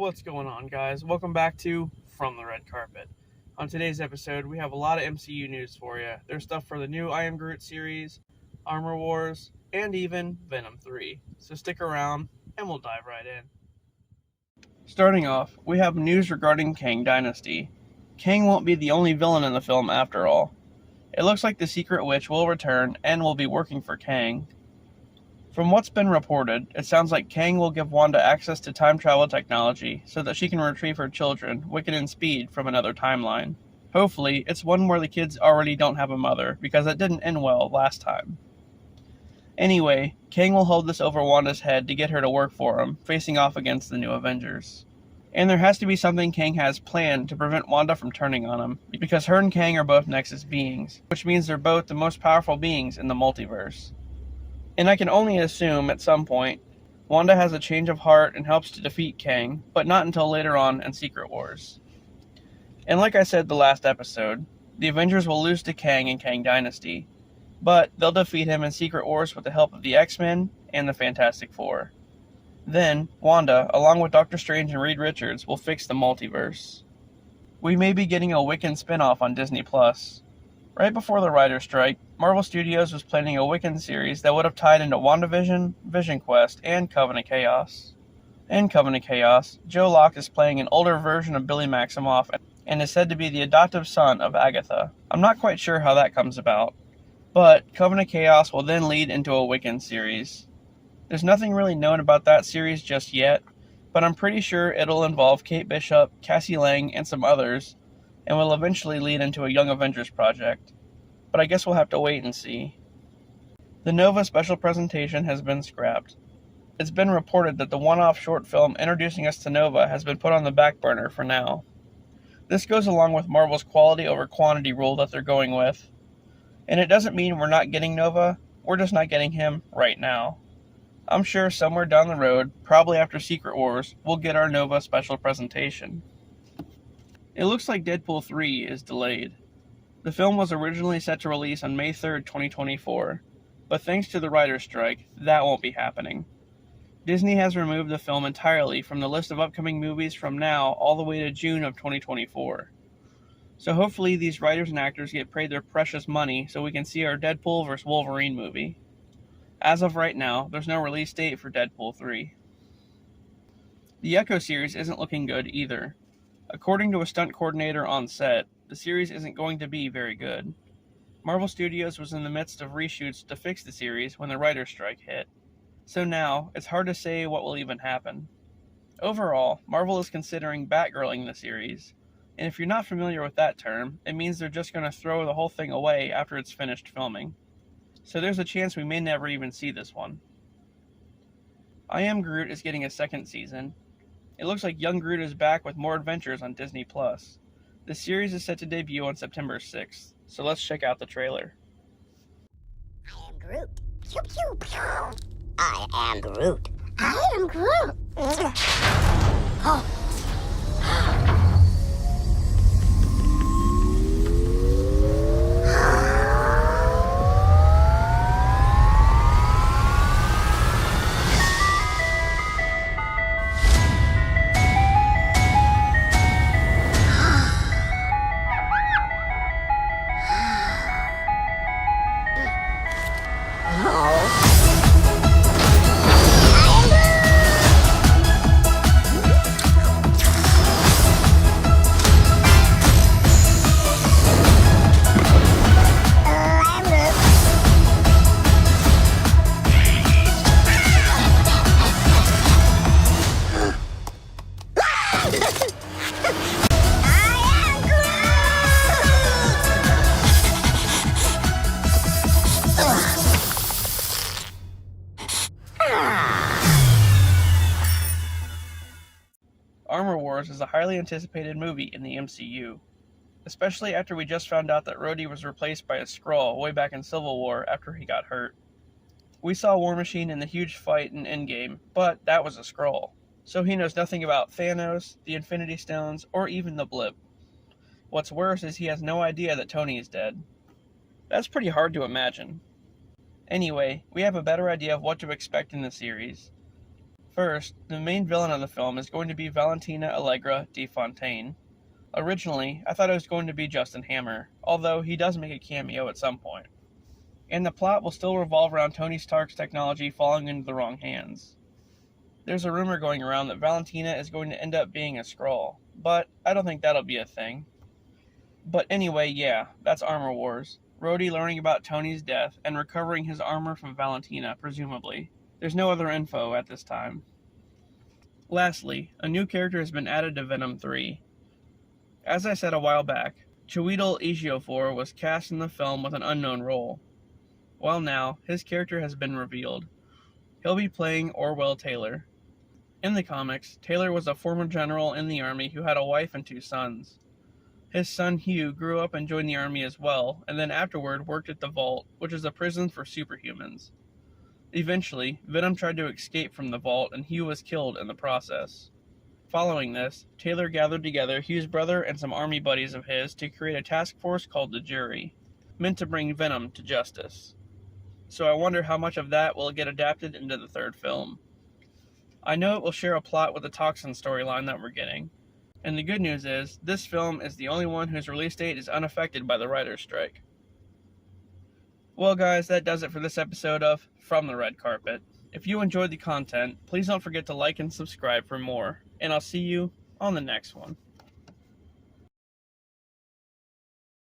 What's going on, guys? Welcome back to From the Red Carpet. On today's episode, we have a lot of MCU news for you. There's stuff for the new I Am Groot series, Armor Wars, and even Venom 3. So stick around, and we'll dive right in. Starting off, we have news regarding Kang Dynasty. Kang won't be the only villain in the film after all. It looks like the Secret Witch will return and will be working for Kang. From what's been reported, it sounds like Kang will give Wanda access to time travel technology so that she can retrieve her children, Wiccan and Speed, from another timeline. Hopefully, it's one where the kids already don't have a mother, because it didn't end well last time. Anyway, Kang will hold this over Wanda's head to get her to work for him, facing off against the new Avengers. And there has to be something Kang has planned to prevent Wanda from turning on him, because her and Kang are both Nexus beings, which means they're both the most powerful beings in the multiverse. And I can only assume, at some point, Wanda has a change of heart and helps to defeat Kang, but not until later on in Secret Wars. And like I said the last episode, the Avengers will lose to Kang in Kang Dynasty, but they'll defeat him in Secret Wars with the help of the X-Men and the Fantastic Four. Then, Wanda, along with Doctor Strange and Reed Richards, will fix the multiverse. We may be getting a Wiccan spin-off on Disney+. Right before the writer's strike, Marvel Studios was planning a Wiccan series that would have tied into WandaVision, Vision Quest, and Covenant Chaos. In Covenant Chaos, Joe Locke is playing an older version of Billy Maximoff and is said to be the adoptive son of Agatha. I'm not quite sure how that comes about, but Covenant Chaos will then lead into a Wiccan series. There's nothing really known about that series just yet, but I'm pretty sure it'll involve Kate Bishop, Cassie Lang, and some others, and will eventually lead into a Young Avengers project. But I guess we'll have to wait and see. The Nova special presentation has been scrapped. It's been reported that the one-off short film introducing us to Nova has been put on the back burner for now. This goes along with Marvel's quality over quantity rule that they're going with. And it doesn't mean we're not getting Nova, we're just not getting him right now. I'm sure somewhere down the road, probably after Secret Wars, we'll get our Nova special presentation. It looks like Deadpool 3 is delayed. The film was originally set to release on May 3rd, 2024, but thanks to the writer's strike, that won't be happening. Disney has removed the film entirely from the list of upcoming movies from now all the way to June of 2024. So hopefully these writers and actors get paid their precious money so we can see our Deadpool vs. Wolverine movie. As of right now, there's no release date for Deadpool 3. The Echo series isn't looking good either. According to a stunt coordinator on set, the series isn't going to be very good. Marvel Studios was in the midst of reshoots to fix the series when the writer's strike hit. So now, it's hard to say what will even happen. Overall, Marvel is considering Batgirling the series, and if you're not familiar with that term, it means they're just going to throw the whole thing away after it's finished filming. So there's a chance we may never even see this one. I Am Groot is getting a second season. It looks like young Groot is back with more adventures on Disney+. The series is set to debut on September 6th, so let's check out the trailer. I am Groot. Pew, pew, pew. I am Groot. I am Groot. Oh. Armor Wars is a highly anticipated movie in the MCU, especially after we just found out that Rhodey was replaced by a Skrull way back in Civil War after he got hurt. We saw War Machine in the huge fight in Endgame, but that was a Skrull, so he knows nothing about Thanos, the Infinity Stones, or even the Blip. What's worse is he has no idea that Tony is dead. That's pretty hard to imagine. Anyway, we have a better idea of what to expect in the series. First, the main villain of the film is going to be Valentina Allegra de Fontaine. Originally, I thought it was going to be Justin Hammer, although he does make a cameo at some point. And the plot will still revolve around Tony Stark's technology falling into the wrong hands. There's a rumor going around that Valentina is going to end up being a Skrull, but I don't think that'll be a thing. But anyway, yeah, that's Armor Wars. Rhodey learning about Tony's death and recovering his armor from Valentina, presumably. There's no other info at this time. Lastly, a new character has been added to Venom 3. As I said a while back, Chiwetel Ejiofor was cast in the film with an unknown role. Well now, his character has been revealed. He'll be playing Orwell Taylor. In the comics, Taylor was a former general in the army who had a wife and 2 sons. His son Hugh grew up and joined the army as well, and then afterward worked at the Vault, which is a prison for superhumans. Eventually, Venom tried to escape from the Vault and Hugh was killed in the process. Following this, Taylor gathered together Hugh's brother and some army buddies of his to create a task force called the Jury, meant to bring Venom to justice. So I wonder how much of that will get adapted into the 3rd film. I know it will share a plot with the Toxin storyline that we're getting. And the good news is, this film is the only one whose release date is unaffected by the writer's strike. Well guys, that does it for this episode of From the Red Carpet. If you enjoyed the content, please don't forget to like and subscribe for more, and I'll see you on the next one.